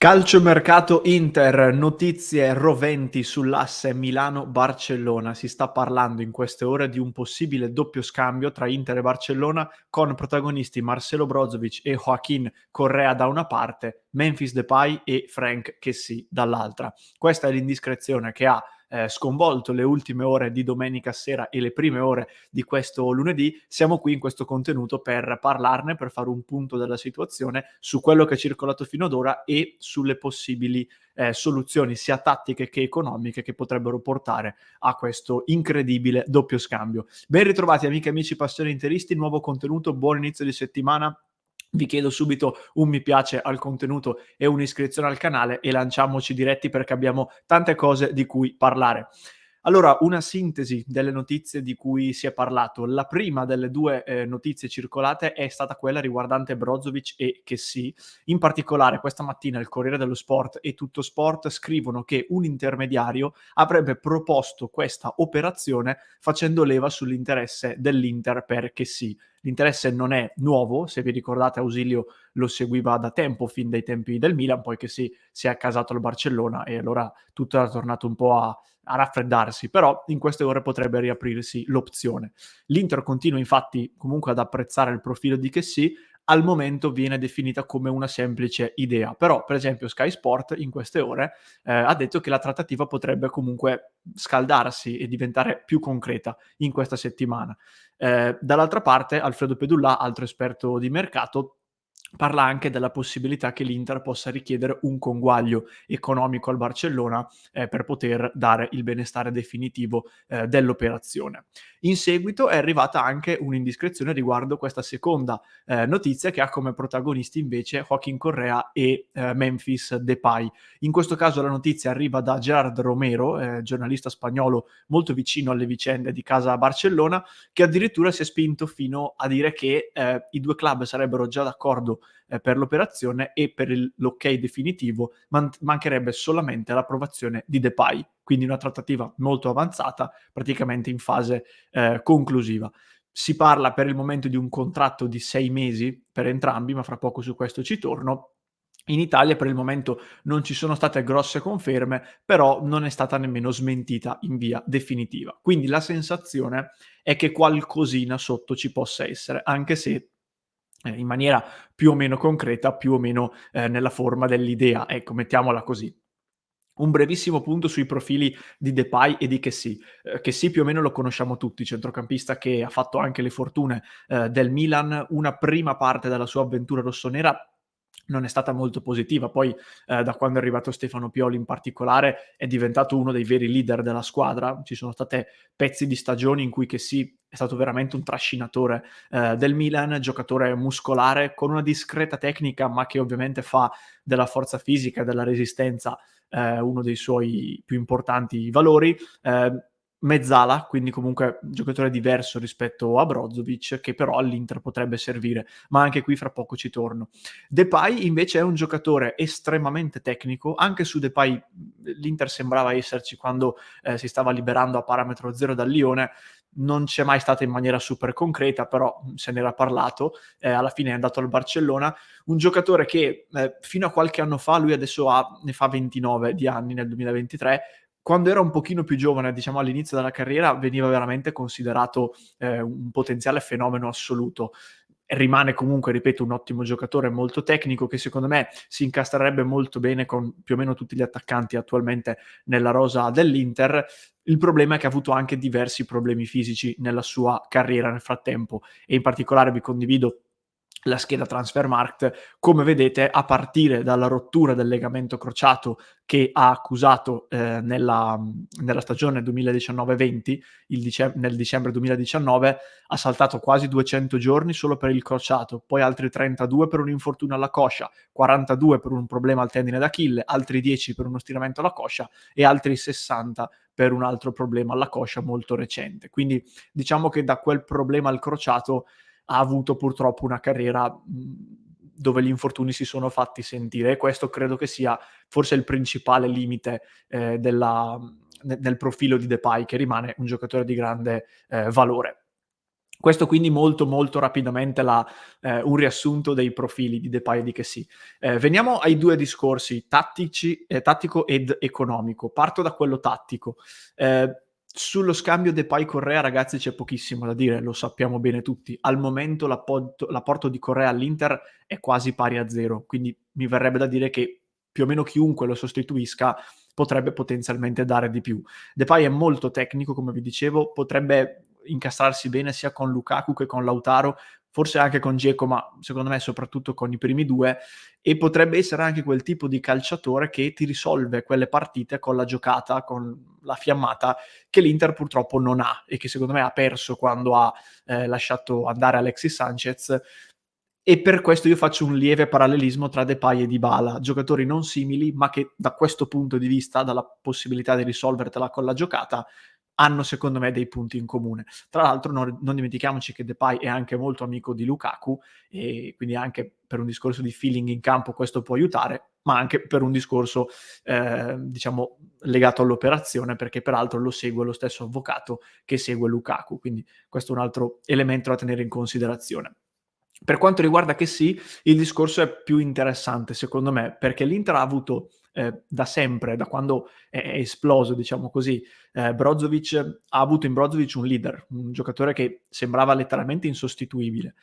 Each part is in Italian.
Calciomercato Inter, notizie roventi sull'asse Milano-Barcellona. Si sta parlando in queste ore di un possibile doppio scambio tra Inter e Barcellona con protagonisti Marcelo Brozovic e Joaquín Correa da una parte, Memphis Depay e Franck Kessy dall'altra. Questa è l'indiscrezione che ha sconvolto le ultime ore di domenica sera e le prime ore di questo lunedì. Siamo qui in questo contenuto per parlarne, per fare un punto della situazione su quello che è circolato fino ad ora e sulle possibili soluzioni sia tattiche che economiche che potrebbero portare a questo incredibile doppio scambio. Ben ritrovati amiche e amici passioni interisti, nuovo contenuto, buon inizio di settimana. Vi chiedo subito un mi piace al contenuto e un'iscrizione al canale e lanciamoci diretti perché abbiamo tante cose di cui parlare. Allora, una sintesi delle notizie di cui si è parlato. La prima delle due notizie circolate è stata quella riguardante Brozovic e Kessy. In particolare, questa mattina il Corriere dello Sport e Tutto Sport scrivono che un intermediario avrebbe proposto questa operazione facendo leva sull'interesse dell'Inter per Kessy. L'interesse non è nuovo, se vi ricordate Ausilio lo seguiva da tempo, fin dai tempi del Milan, poi Kessy si è accasato al Barcellona e allora tutto era tornato un po' a raffreddarsi, però in queste ore potrebbe riaprirsi l'opzione. L'Inter continua infatti comunque ad apprezzare il profilo di Kessy, al momento viene definita come una semplice idea, però per esempio Sky Sport in queste ore ha detto che la trattativa potrebbe comunque scaldarsi e diventare più concreta in questa settimana. Dall'altra parte Alfredo Pedullà, altro esperto di mercato, parla anche della possibilità che l'Inter possa richiedere un conguaglio economico al Barcellona per poter dare il benestare definitivo dell'operazione. In seguito è arrivata anche un'indiscrezione riguardo questa seconda notizia che ha come protagonisti invece Joaquín Correa e Memphis Depay. In questo caso la notizia arriva da Gerard Romero, giornalista spagnolo molto vicino alle vicende di casa Barcellona, che addirittura si è spinto fino a dire che i due club sarebbero già d'accordo per l'operazione e per l'ok definitivo mancherebbe solamente l'approvazione di Depay, quindi una trattativa molto avanzata, praticamente in fase conclusiva. Si parla per il momento di un contratto di 6 mesi per entrambi, ma fra poco su questo ci torno. In Italia per il momento non ci sono state grosse conferme, però non è stata nemmeno smentita in via definitiva. Quindi la sensazione è che qualcosina sotto ci possa essere, anche se in maniera più o meno concreta, più o meno nella forma dell'idea, ecco, mettiamola così. Un brevissimo punto sui profili di Depay e di Kessy. Kessy più o meno lo conosciamo tutti, centrocampista che ha fatto anche le fortune del Milan. Una prima parte della sua avventura rossonera non è stata molto positiva, poi da quando è arrivato Stefano Pioli in particolare è diventato uno dei veri leader della squadra. Ci sono state pezzi di stagioni in cui Kessy è stato veramente un trascinatore del Milan, giocatore muscolare con una discreta tecnica, ma che ovviamente fa della forza fisica e della resistenza uno dei suoi più importanti valori. Mezzala, quindi comunque un giocatore diverso rispetto a Brozovic, che però all'Inter potrebbe servire, ma anche qui fra poco ci torno. Depay invece è un giocatore estremamente tecnico, anche su Depay l'Inter sembrava esserci quando si stava liberando a parametro zero dal Lione, non c'è mai stata in maniera super concreta, però se n'era parlato, alla fine è andato al Barcellona, un giocatore che fino a qualche anno fa, lui adesso ne fa 29 di anni nel 2023, quando era un pochino più giovane, diciamo all'inizio della carriera, veniva veramente considerato un potenziale fenomeno assoluto. Rimane comunque, ripeto, un ottimo giocatore molto tecnico che secondo me si incastrerebbe molto bene con più o meno tutti gli attaccanti attualmente nella rosa dell'Inter. Il problema è che ha avuto anche diversi problemi fisici nella sua carriera nel frattempo e in particolare vi condivido la scheda Transfermarkt. Come vedete, a partire dalla rottura del legamento crociato che ha accusato nella stagione 2019-20, nel dicembre 2019, ha saltato quasi 200 giorni solo per il crociato, poi altri 32 per un infortunio alla coscia, 42 per un problema al tendine d'Achille, altri 10 per uno stiramento alla coscia e altri 60 per un altro problema alla coscia molto recente. Quindi diciamo che da quel problema al crociato ha avuto purtroppo una carriera dove gli infortuni si sono fatti sentire e questo credo che sia forse il principale limite del profilo di Depay, che rimane un giocatore di grande valore. Questo quindi molto, molto rapidamente un riassunto dei profili di Depay e di Kessie. Veniamo ai 2 discorsi, tattico ed economico. Parto da quello tattico. Sullo scambio Depay-Correa, ragazzi, c'è pochissimo da dire, lo sappiamo bene tutti. Al momento l'apporto di Correa all'Inter è quasi pari a 0, quindi mi verrebbe da dire che più o meno chiunque lo sostituisca potrebbe potenzialmente dare di più. Depay è molto tecnico, come vi dicevo, potrebbe incastrarsi bene sia con Lukaku che con Lautaro, forse anche con Dzeko, ma secondo me soprattutto con i primi due, e potrebbe essere anche quel tipo di calciatore che ti risolve quelle partite con la giocata, con la fiammata che l'Inter purtroppo non ha e che secondo me ha perso quando ha lasciato andare Alexis Sanchez. E per questo io faccio un lieve parallelismo tra Depay e Dybala, giocatori non simili, ma che da questo punto di vista, dalla possibilità di risolvertela con la giocata, hanno secondo me dei punti in comune. Tra l'altro non dimentichiamoci che Depay è anche molto amico di Lukaku e quindi anche per un discorso di feeling in campo questo può aiutare, ma anche per un discorso diciamo legato all'operazione, perché peraltro lo segue lo stesso avvocato che segue Lukaku, quindi questo è un altro elemento da tenere in considerazione. Per quanto riguarda Kessie, il discorso è più interessante secondo me, perché l'Inter ha avuto da sempre, da quando è esploso, diciamo così, Brozovic, ha avuto in Brozovic un leader, un giocatore che sembrava letteralmente insostituibile.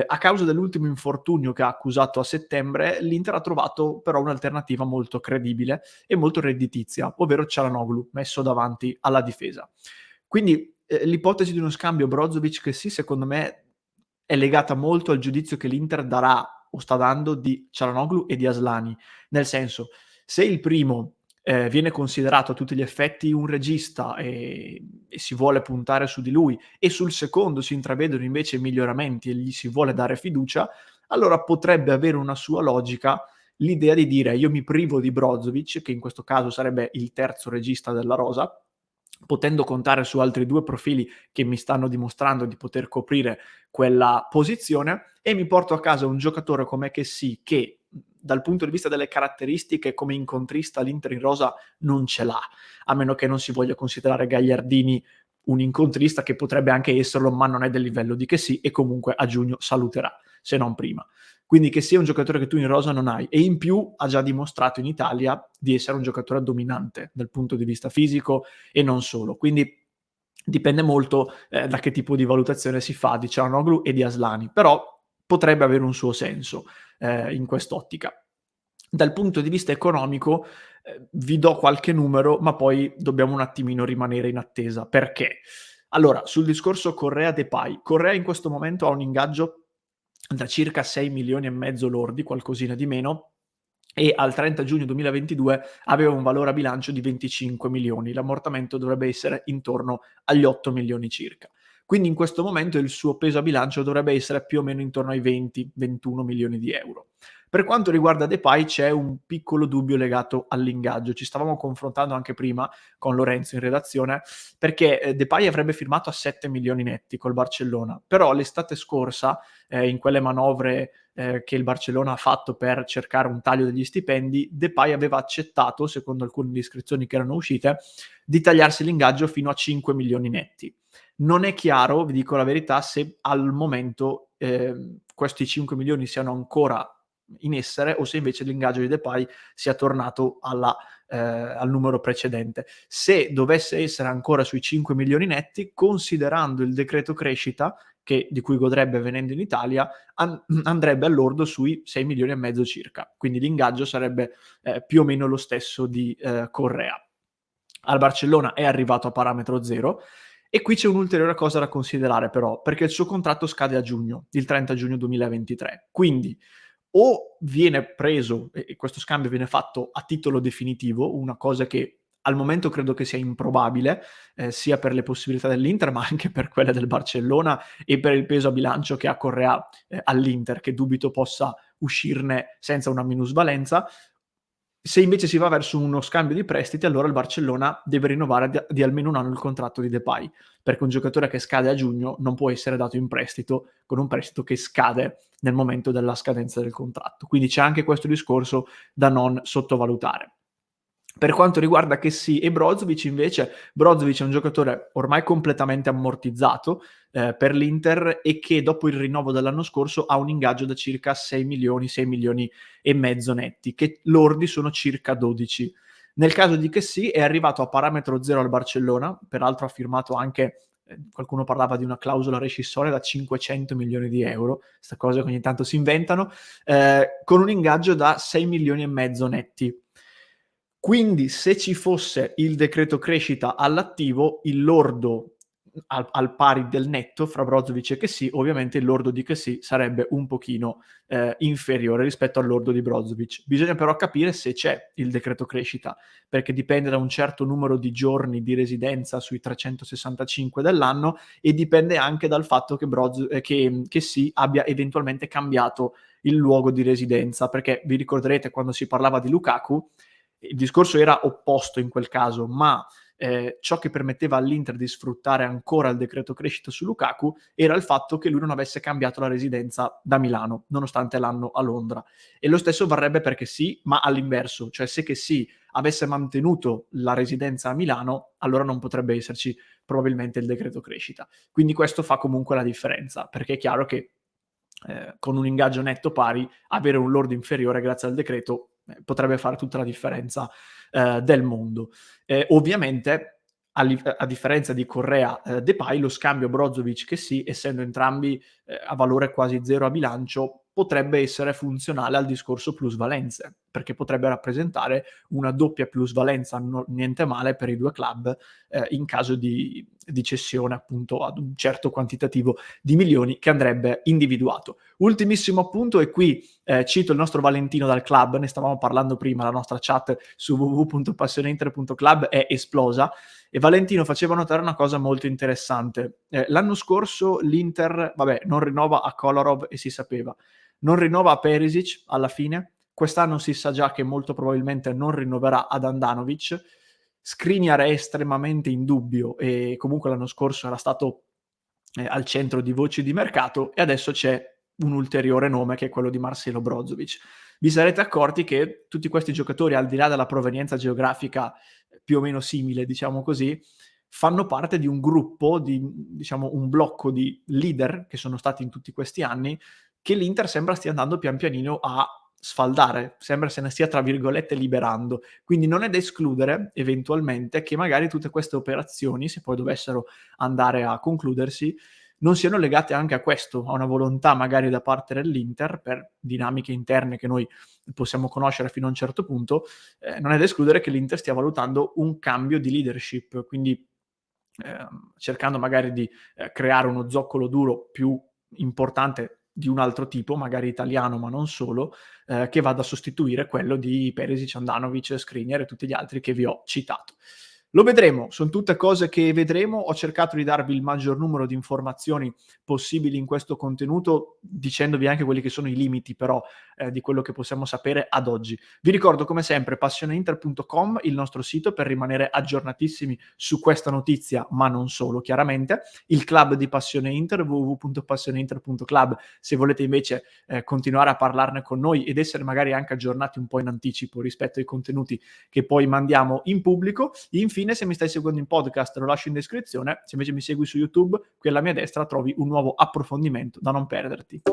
A causa dell'ultimo infortunio che ha accusato a settembre, l'Inter ha trovato però un'alternativa molto credibile e molto redditizia, ovvero Çalhanoğlu, messo davanti alla difesa. Quindi l'ipotesi di uno scambio Brozovic-Kessie secondo me è legata molto al giudizio che l'Inter darà o sta dando di Çalhanoğlu e di Aslani. Nel senso, se il primo viene considerato a tutti gli effetti un regista e si vuole puntare su di lui, e sul secondo si intravedono invece miglioramenti e gli si vuole dare fiducia, allora potrebbe avere una sua logica l'idea di dire: io mi privo di Brozovic, che in questo caso sarebbe il terzo regista della rosa, potendo contare su altri 2 profili che mi stanno dimostrando di poter coprire quella posizione, e mi porto a casa un giocatore come Kessie che, dal punto di vista delle caratteristiche come incontrista l'Inter in rosa non ce l'ha, a meno che non si voglia considerare Gagliardini un incontrista, che potrebbe anche esserlo, ma non è del livello di Kessie e comunque a giugno saluterà, se non prima. Quindi Kessie è un giocatore che tu in rosa non hai, e in più ha già dimostrato in Italia di essere un giocatore dominante dal punto di vista fisico e non solo. Quindi dipende molto da che tipo di valutazione si fa di Çalhanoğlu e di Aslani, però potrebbe avere un suo senso in quest'ottica. Dal punto di vista economico vi do qualche numero, ma poi dobbiamo un attimino rimanere in attesa. Perché? Allora, sul discorso Correa-Depay, Correa in questo momento ha un ingaggio da circa 6 milioni e mezzo lordi, qualcosina di meno, e al 30 giugno 2022 aveva un valore a bilancio di 25 milioni. L'ammortamento dovrebbe essere intorno agli 8 milioni circa. Quindi in questo momento il suo peso a bilancio dovrebbe essere più o meno intorno ai 20-21 milioni di euro. Per quanto riguarda Depay c'è un piccolo dubbio legato all'ingaggio. Ci stavamo confrontando anche prima con Lorenzo in redazione, perché Depay avrebbe firmato a 7 milioni netti col Barcellona, però l'estate scorsa in quelle manovre che il Barcellona ha fatto per cercare un taglio degli stipendi, Depay aveva accettato, secondo alcune indiscrezioni che erano uscite, di tagliarsi l'ingaggio fino a 5 milioni netti. Non è chiaro, vi dico la verità, se al momento questi 5 milioni siano ancora in essere o se invece l'ingaggio di Depay sia tornato al numero precedente. Se dovesse essere ancora sui 5 milioni netti, considerando il decreto crescita di cui godrebbe venendo in Italia, andrebbe all'ordo sui 6 milioni e mezzo circa. Quindi l'ingaggio sarebbe più o meno lo stesso di Correa. Al Barcellona è arrivato a parametro zero, e qui c'è un'ulteriore cosa da considerare però, perché il suo contratto scade a giugno, il 30 giugno 2023. Quindi o viene preso e questo scambio viene fatto a titolo definitivo, una cosa che al momento credo che sia improbabile, sia per le possibilità dell'Inter, ma anche per quelle del Barcellona e per il peso a bilancio che ha Correa all'Inter, che dubito possa uscirne senza una minusvalenza. Se invece si va verso uno scambio di prestiti, allora il Barcellona deve rinnovare di almeno 1 anno il contratto di Depay, perché un giocatore che scade a giugno non può essere dato in prestito con un prestito che scade nel momento della scadenza del contratto. Quindi c'è anche questo discorso da non sottovalutare. Per quanto riguarda Kessie e Brozovic invece, Brozovic è un giocatore ormai completamente ammortizzato per l'Inter e che dopo il rinnovo dell'anno scorso ha un ingaggio da circa 6 milioni, 6 milioni e mezzo netti, che lordi sono circa 12. Nel caso di Kessie è arrivato a parametro zero al Barcellona, peraltro ha firmato anche, qualcuno parlava di una clausola rescissoria da 500 milioni di euro, sta cosa che ogni tanto si inventano, con un ingaggio da 6 milioni e mezzo netti. Quindi se ci fosse il decreto crescita all'attivo, il lordo al pari del netto fra Brozovic e Kessie, ovviamente il lordo di Kessie sarebbe un pochino inferiore rispetto al lordo di Brozovic. Bisogna però capire se c'è il decreto crescita, perché dipende da un certo numero di giorni di residenza sui 365 dell'anno e dipende anche dal fatto che Kessie abbia eventualmente cambiato il luogo di residenza, perché vi ricorderete quando si parlava di Lukaku, il discorso era opposto in quel caso, ma ciò che permetteva all'Inter di sfruttare ancora il decreto crescita su Lukaku era il fatto che lui non avesse cambiato la residenza da Milano, nonostante l'anno a Londra. E lo stesso varrebbe per Kessie, ma all'inverso, cioè se Kessie avesse mantenuto la residenza a Milano, allora non potrebbe esserci probabilmente il decreto crescita. Quindi questo fa comunque la differenza, perché è chiaro che con un ingaggio netto pari, avere un lordo inferiore grazie al decreto potrebbe fare tutta la differenza del mondo. Ovviamente, a differenza di Correa Depay, lo scambio Brozovic che sì, essendo entrambi a valore quasi zero a bilancio, potrebbe essere funzionale al discorso plusvalenze, perché potrebbe rappresentare una doppia plusvalenza, niente male per i due club in caso di cessione appunto ad un certo quantitativo di milioni che andrebbe individuato. Ultimissimo appunto, e qui cito il nostro Valentino dal club, ne stavamo parlando prima, la nostra chat su www.passioneinter.club è esplosa, e Valentino faceva notare una cosa molto interessante. L'anno scorso l'Inter, vabbè, non rinnova a Kolarov e si sapeva, non rinnova a Perisic alla fine, quest'anno si sa già che molto probabilmente non rinnoverà ad Andanovic, Skriniar è estremamente in dubbio e comunque l'anno scorso era stato al centro di voci di mercato e adesso c'è un ulteriore nome che è quello di Marcelo Brozovic. Vi sarete accorti che tutti questi giocatori, al di là della provenienza geografica più o meno simile, diciamo così, fanno parte di un gruppo, di diciamo un blocco di leader che sono stati in tutti questi anni, che l'Inter sembra stia andando pian pianino a sfaldare, sembra se ne stia tra virgolette liberando. Quindi non è da escludere eventualmente che magari tutte queste operazioni, se poi dovessero andare a concludersi, non siano legate anche a questo, a una volontà magari da parte dell'Inter per dinamiche interne che noi possiamo conoscere fino a un certo punto, non è da escludere che l'Inter stia valutando un cambio di leadership, quindi cercando magari di creare uno zoccolo duro più importante di un altro tipo, magari italiano ma non solo, che vada a sostituire quello di Perisic, Handanovic, Skriniar e tutti gli altri che vi ho citato. Lo vedremo, son tutte cose che vedremo. Ho cercato di darvi il maggior numero di informazioni possibili in questo contenuto, dicendovi anche quelli che sono i limiti però di quello che possiamo sapere ad oggi. Vi ricordo come sempre passioneinter.com, il nostro sito per rimanere aggiornatissimi su questa notizia, ma non solo chiaramente, il club di Passione Inter, www.passioneinter.club, se volete invece continuare a parlarne con noi ed essere magari anche aggiornati un po' in anticipo rispetto ai contenuti che poi mandiamo in pubblico. Infine, se mi stai seguendo in podcast, lo lascio in descrizione. Se invece mi segui su YouTube, qui alla mia destra trovi un nuovo approfondimento da non perderti.